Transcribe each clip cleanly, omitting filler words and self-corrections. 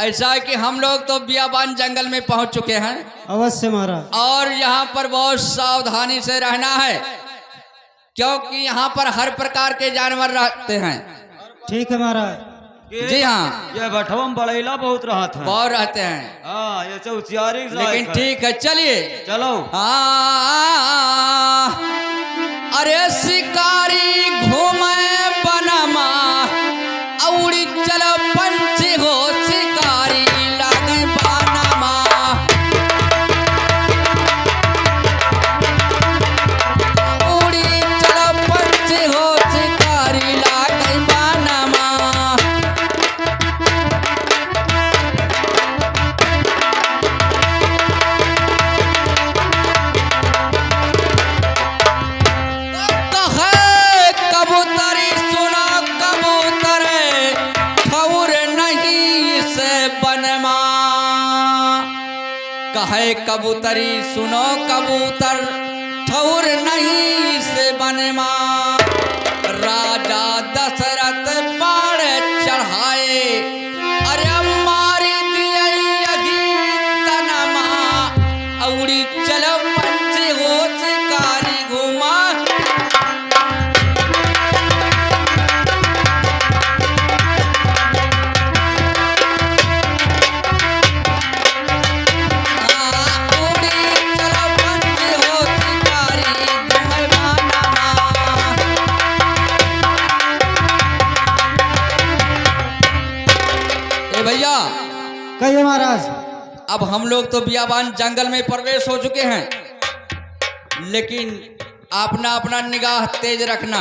ऐसा है कि हम लोग तो बियाबान जंगल में पहुंच चुके हैं। अवश्य महाराज। और यहाँ पर बहुत सावधानी से रहना है, क्योंकि यहाँ पर हर प्रकार के जानवर रहते हैं। ठीक है महाराज। जी हाँ, ये बठवम बड़ैला बहुत रहा था। बहुत रहते हैं। हाँ ये सब होशियारी से लेकिन आए ठीक है, चलिए। चलो। अरे शिकारी घूमे बनमा औड़ी चलो पंछी हो शिकारी लागे बनमा। उड़ी चलो पंछी हो शिकारी लागे बनमा। कबूतरी सुनो कबूतर ठौर नहीं से बनमा। कहे कबूतरी सुनो कबूतर ठौर नहीं से बनमा। राजा दशरथ बाण चढ़ाए अरे मारी दिए यही तनमा। औड़ी चलो पंछी हो शिकारी घुमा। भैया कहिए महाराज। अब हम लोग तो बियाबान जंगल में प्रवेश हो चुके हैं, लेकिन अपना अपना निगाह तेज रखना,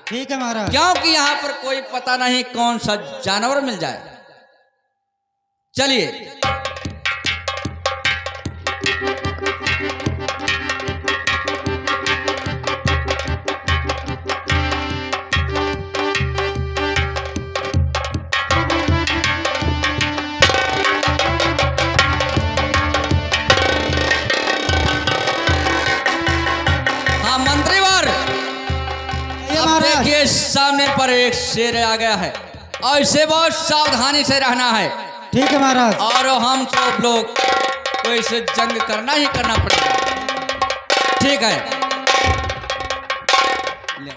ठीक है महाराज। क्योंकि यहाँ पर कोई पता नहीं कौन सा जानवर मिल जाए। चलिए। हाँ मंत्रीवर, अब देखिए सामने पर एक शेर आ गया है और इसे बहुत सावधानी से रहना है। ठीक है महाराज। और हम सब लोग को इसे जंग करना ही करना पड़ेगा। ठीक है। ले।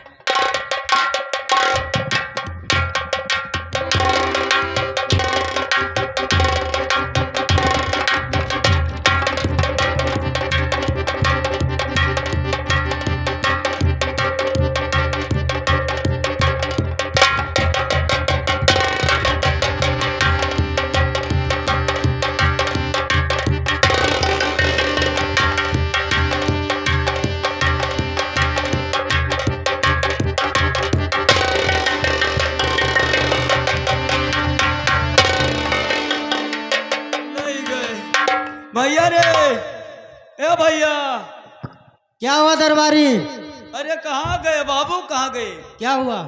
भैया रे, ए भैया। क्या हुआ दरबारी? अरे कहाँ गए बाबू, कहाँ गए? क्या हुआ?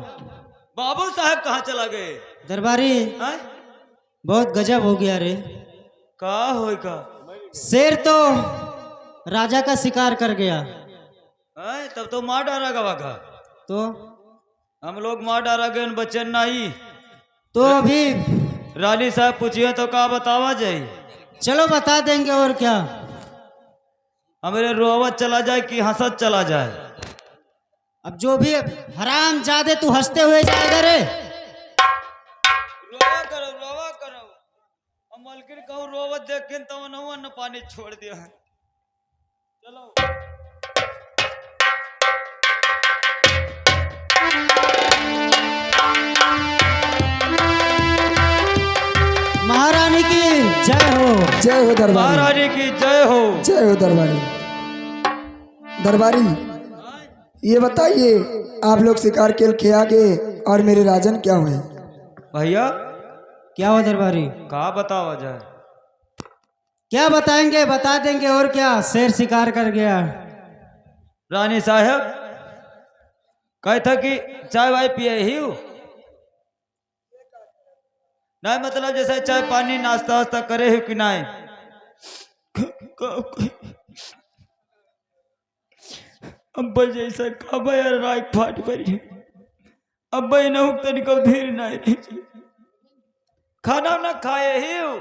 बाबू साहब कहाँ चला गए? दरबारी हैं? बहुत गजब हो गया रे। का होएगा? शेर तो राजा का शिकार कर गया। हैं? तब तो मार डाला गवा का। तो हम लोग मार डाला गए उन बच्चन नहीं। तो अभी रानी साहब पूछिए तो का बतावा जाए। चलो बता देंगे और क्या। हमारे रोवत चला जाए कि हंसत चला जाए। अब जो भी हराम जादे तू हंसते हुए जाएगा रे। रोवा करो, रोवा करो। हम मलकिन कहूँ रोवत देख के तो न पानी छोड़ दिया है। चलो। महारानी की जय हो। जय हो दरबारी। महारानी की जय हो। जय हो दरबारी। दरबारी ये बताइए, आप लोग शिकार खेल के आगे और मेरे राजन क्या हुए? भैया क्या हुआ दरबारी? का बतावा जाए। क्या बताएंगे, बता देंगे और क्या। शेर शिकार कर गया। रानी साहब कहे था कि चाय वाय पिए ही हो? नहीं मतलब जैसे चाय पानी नाश्ता वास्ता करे हो कि नहीं? अब जैसा खाबा यार राय फाट पड़ी। अब न तनिको धीर नहीं खाना ना खाए ही हो।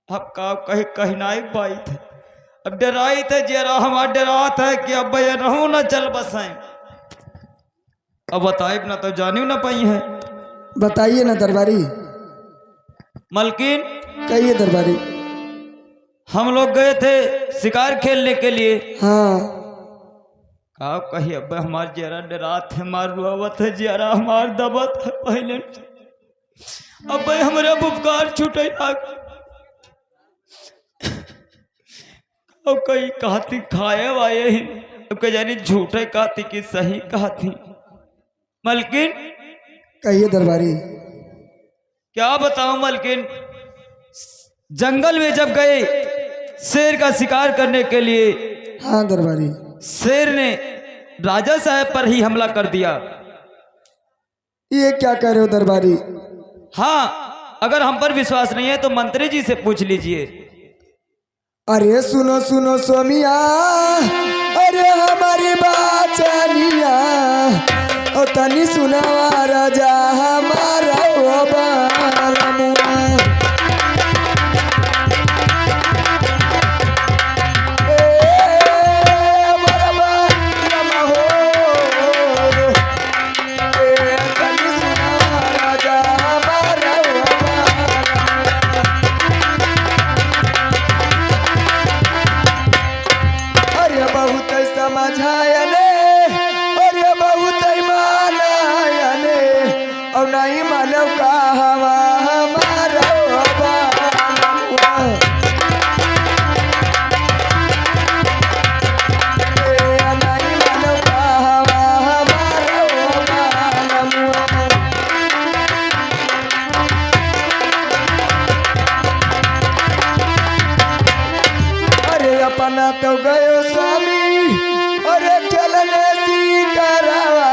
अब का कहीं कहनाई पाई थे, अब डराई थे जरा हमारा डरात है कि अब ये रहूं ना चल बसाएं। अब बताइब ना तो जानी ना पाई है। बताइए ना दरबारी। मलकिन कहिए दरबारी। हम लोग गए थे शिकार खेलने के लिए। हाँ। का कही अब हमार जरा डरात है, हमार रुआवत है जरा, हमार दबत है पहले। अब हमारा उपकार छूटे ना। अब कहीं कहती खाए वाए ही, अब कह जानी झूठे कहती कि सही कहती। मलकिन कहिए दरबारी। क्या बताऊं मलकिन, जंगल में जब गए शेर का शिकार करने के लिए, हाँ दरबारी। शेर ने राजा साहब पर ही हमला कर दिया। ये क्या कह रहे हो दरबारी? हाँ, अगर हम पर विश्वास नहीं है तो मंत्री जी से पूछ लीजिए। अरे सुनो सुनो स्वामिया, अरे हमारी बाचनिया, ओ तनी सुनावा राजा हमारा ओ बालमुआ। नहीं मानव का हवा हमारा नहीं मानव का हवा हमारा। अरे अपना तो गयो स्वामी, अरे चलने सी करावा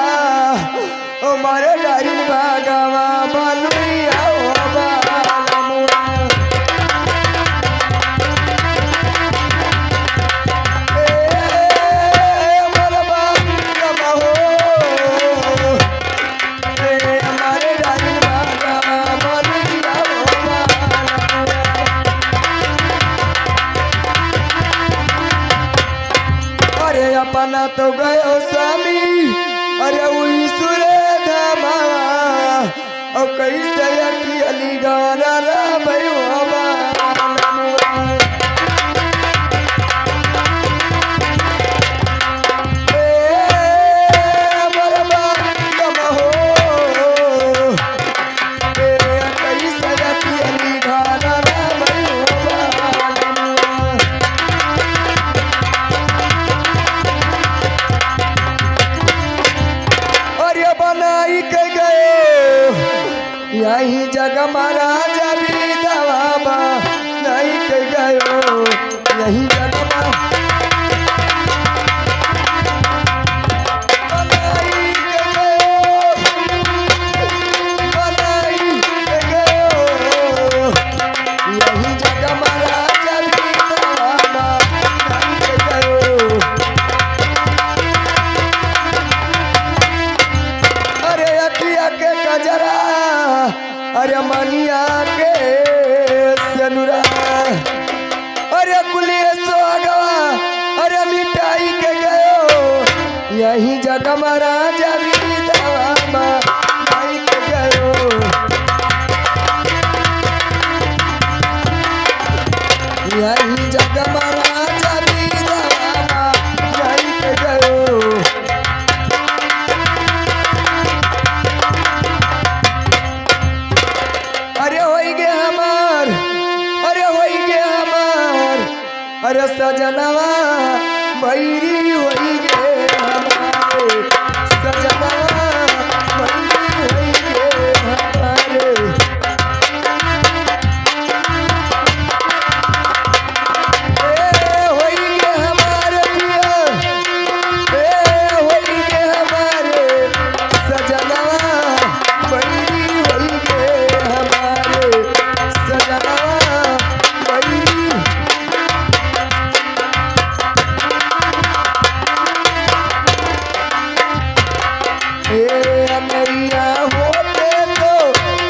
मारे डारिन भागवा बलुइया ओ बालमुआ। मरबा कमा हो, हमारे डारिन भागवा बलुइया ओ बालमुआ। अरे अपना तो गयो स्वामी, अरे वही सुरे और कैसे अली गाना भयो यही जग महाराजा भी दवाबा नहीं के गयो, यही जग अरे मनिया के सनुरा, अरे कुलिए सोगवा, अरे मिठाई के गयो, यही जग महाराजा भी दवा नहीं के गयो, यही जग महाराजा भी दवा नहीं के गयो। अरे सजनवा बैरी होई गे हमारे, सजनवा बैरी होई गे हमारे। होई गे हमारे पिया, होई गे हमारे, सजनवा बैरी होई गे हमारे, सजनवा बैरी। नैया होते तो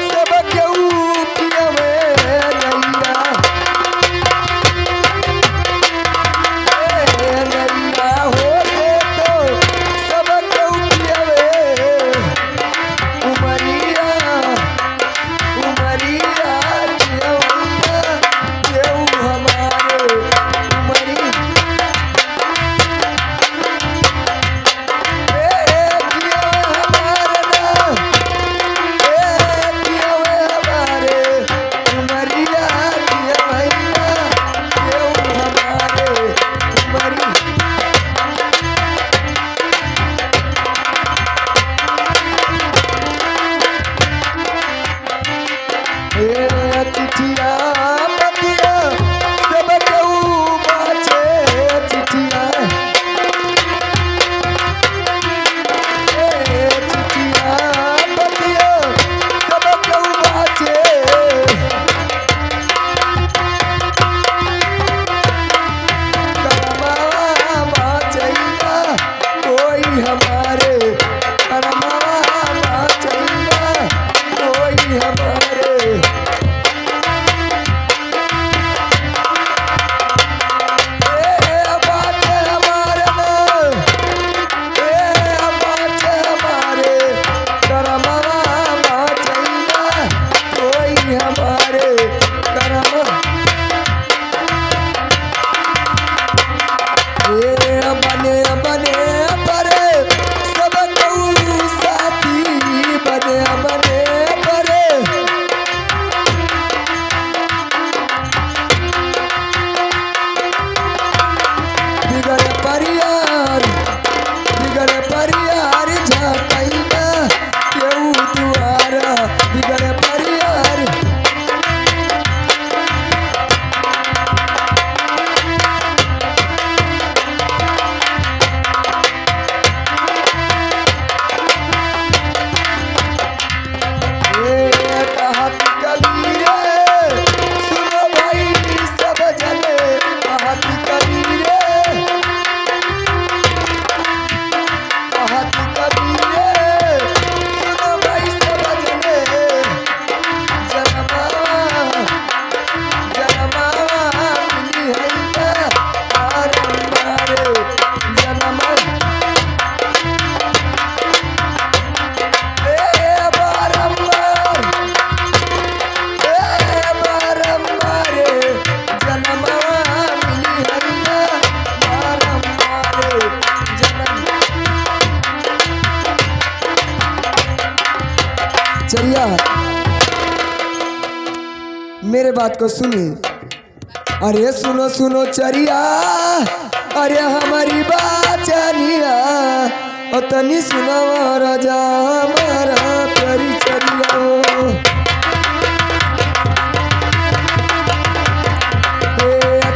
सब क्यों किया नैया, चरिया मेरे बात को सुनिए। अरे सुनो सुनो चरिया, अरे हमारी बाचनिया और तनी सुनो राजा हमारा प्यारी चरिया।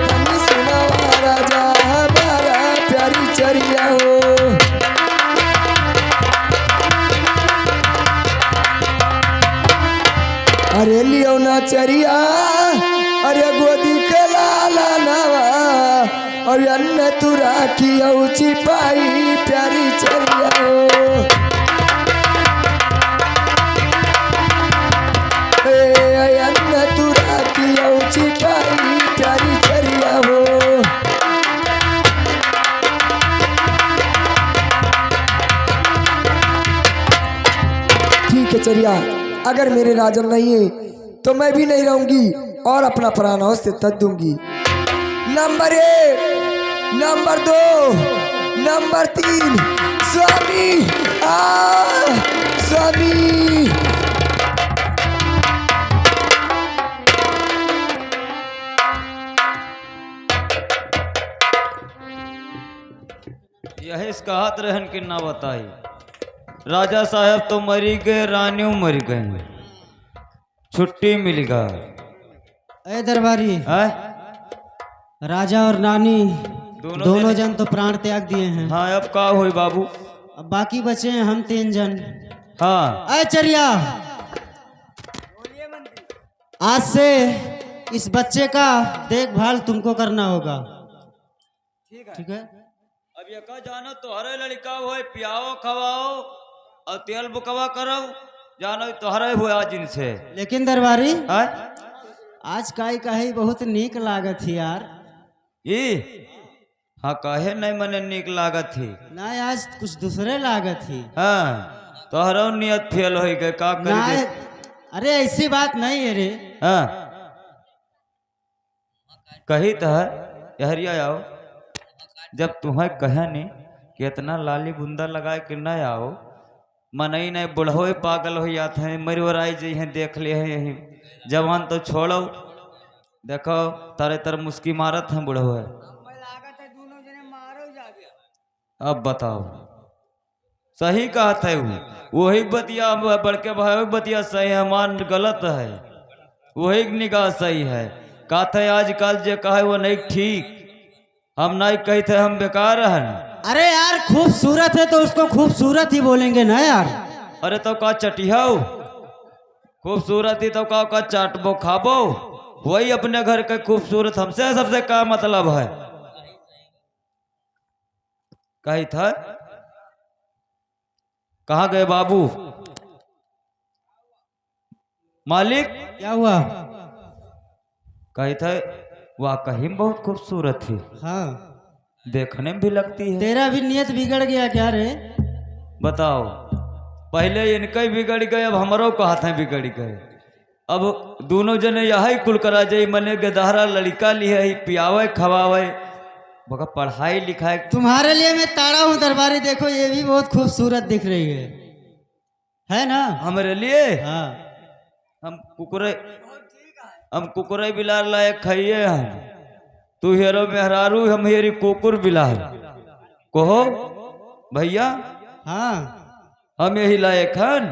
तनी सुनो राजा हमारा प्यारी चरिया हो। अरे लियो ना चरिया, अरे गोदी के लाला नवा और अन्न तू राखी छिपाई प्यारी चरिया हो। अन्न तू राखी छिपाई प्यारी चरिया हो। ठीक है चरिया, अगर मेरे राजन नहीं है तो मैं भी नहीं रहूंगी और अपना प्राण से तज दूंगी। Number 1, number 2, number 3 Swami Swami. यही इसका हाथ रहन की ना बताई। राजा साहब तो मरी गए, रानियों मर गई, छुट्टी मिल गई। ए दरबारी, है राजा और रानी दोनों जन- जन तो प्राण त्याग दिए हैं। हाँ अब का हुई बाबू। अब बाकी बचे हैं हम 3 जन। हाँ ए चरिया, आज से इस बच्चे का देखभाल तुमको करना होगा। ठीक है। अब ये का जानो तोहरे लड़का हो, पियाओ खवाओ और तेल बुकवा करो, जानो तोहरे हुआ जिनसे। लेकिन दरबारी, है आज काई काहे बहुत नीक लागत ही यार। ये हाँ काहे नहीं मने निक लागत थी। ना आज कुछ दूसरे लागत ही। हाँ तोहरो नियत फेल हो गए, का ना, कर। अरे ऐसी बात नहीं है रे। हाँ कही तो है यहरिया आओ, जब तुम्हें कहे नहीं कि इतना लाली बुंदा लगाए कि न आओ, मनई नहीं बुढ़ो पागल हो जाते हैं, मरवराई जी हैं देख ले हैं यही जवान तो छोड़ो, देखो तारे तर मुस्की मारत हैं बुढ़ो है। अब बताओ सही कहा था वही बतिया बड़के भाई बतिया सही है, मान गलत है, वही निगाह सही है। कहा था आजकल जो कहे वो नहीं ठीक, हम नहीं कही थे हम बेकार हैं। अरे यार खूबसूरत है तो उसको खूबसूरत ही बोलेंगे ना यार। अरे तो का चटिहाओ खूबसूरत ही तो का चाटबो खाबो, वही अपने घर के खूबसूरत, हमसे सबसे का मतलब है। कही था कहा गए बाबू मालिक? क्या हुआ? कही था वाह कहीं बहुत खूबसूरत थी, हाँ देखने में भी लगती है। तेरा भी नियत बिगड़ गया क्या रे? बताओ, पहले इनका ही बिगड़ गए, अब हमारो को हाथ बिगड़ गए। अब दोनों जने यही कुल करा जाये, मने गदहरा लड़का लिए ही पियावे खवावे, बका पढ़ाई लिखाई। तुम्हारे लिए मैं ताड़ा हूँ दरबारी, देखो ये भी बहुत खूबसूरत दिख रही है ना? हमारे लिए हाँ। हम कुकुरे बिलार लायक खाइए हम, तू हेरो मेहरारू, हम हेरी कुकुर बिलार कहो भैया। हाँ हम यही लायक हन,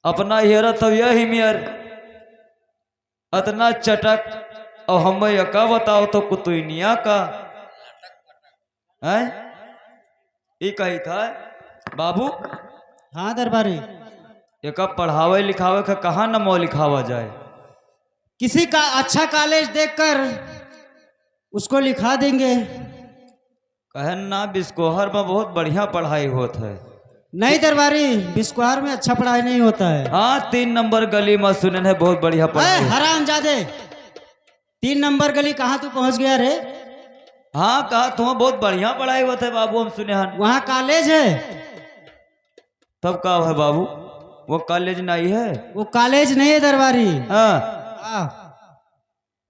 अपना हेरा तब यही मेर अतना चटक, और हम का बताओ तो कुतुनिया का है ये कही था बाबू। हाँ दरबारी, एक पढ़ावे लिखावे का कहाँ न मो लिखावा जाए, किसी का अच्छा कॉलेज देखकर उसको लिखा देंगे। कहन ना बिस्कोहर में बहुत बढ़िया पढ़ाई होता है। नहीं दरबारी, बिस्कुहार में अच्छा पढ़ाई नहीं होता है। हाँ 3 नंबर गली में सुने है बहुत बढ़िया पढ़ाई। हरामजादे, 3 नंबर गली कहाँ तू पहुंच गया रे? हाँ कहा तुम्हें बहुत बढ़िया पढ़ाई होता है बाबू, हम सुने हन। वहाँ कॉलेज है। तब का है बाबू, वो कॉलेज नहीं है। वो कॉलेज नहीं है दरबारी। हाँ हाँ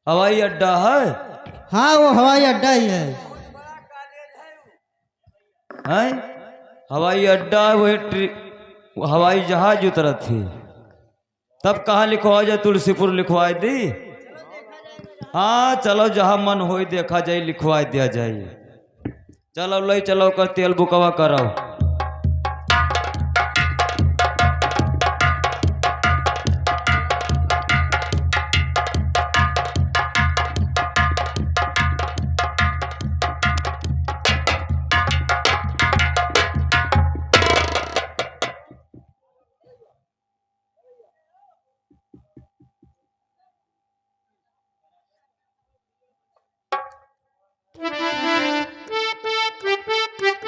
हवाई अड्डा है। हाँ वो हवाई अड्डा ही है। हैं? हवाई अड्डा वो हवाई जहाज उतरत थी। तब कहाँ लिखवा जाए? तुलसीपुर लिखवा दी। हाँ चलो, जहाँ मन हो देखा जाए, लिखवा दिया जाए। चलो ले चलो कर तेल बुकवा कराओ।